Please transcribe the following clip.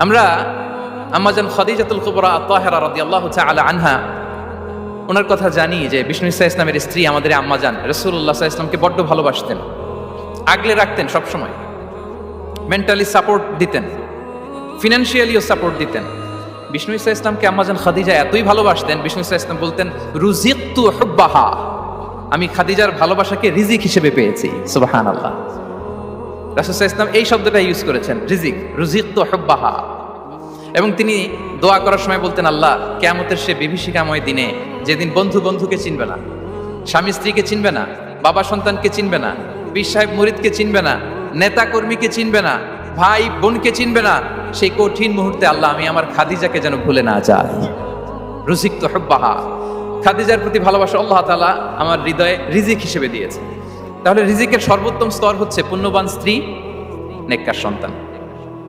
আমরা আম্মাজান খাদিজাতুল কুবরা আত-তাহেরা রাদিয়াল্লাহু তাআলা আনহা ওনার কথা জানি যে বিষ্ণু ঈসা ইসলামের স্ত্রী আমাদের আম্মাজান রাসূলুল্লাহ সাল্লাল্লাহু আলাইহি ওয়াসাল্লামকে বড্ড ভালোবাসতেন, আগলে রাখতেন, সবসময় মেন্টালি সাপোর্ট দিতেন, ফিনান্সিয়ালিও সাপোর্ট দিতেন। বিষ্ণু ঈসা ইসলামকে আম্মাজান খাদিজা এতই ভালোবাসতেন, বিষ্ণু ঈসা ইসলাম বলতেন রুজিকতু হুব্বাহা, আমি খাদিজার ভালোবাসাকে রিজিক হিসেবে পেয়েছি। সুবহানাল্লাহ। রাসূল সাল্লাল্লাহু আলাইহি ওয়াসাল্লাম এই শব্দটা ইউজ করেছেন, রিজিক, রুজিকতু হুব্বাহা। এবং তিনি দোয়া করার সময় বলতেন, আল্লাহ কিয়ামতের সে বিভীষিকাময় দিনে যেদিন বন্ধু বন্ধুকে চিনবে না, স্বামী স্ত্রীকে চিনবে না, বাবা সন্তানকে চিনবে না, পীর সাহেব মুরিদকে চিনবে না, নেতা কর্মীকে চিনবে না, ভাই বোনকে চিনবে না, সেই কঠিন মুহূর্তে আল্লাহ আমি আমার খাদিজাকে যেন ভুলে না যাই। রুজিকতু হুব্বাহা, খাদিজার প্রতি ভালোবাসা আল্লাহ তাআলা আমার হৃদয়ে রিজিক হিসেবে দিয়েছে। তাহলে রিজিকের সর্বোত্তম স্তর হচ্ছে পুণ্যবান স্ত্রী, নেককার সন্তান।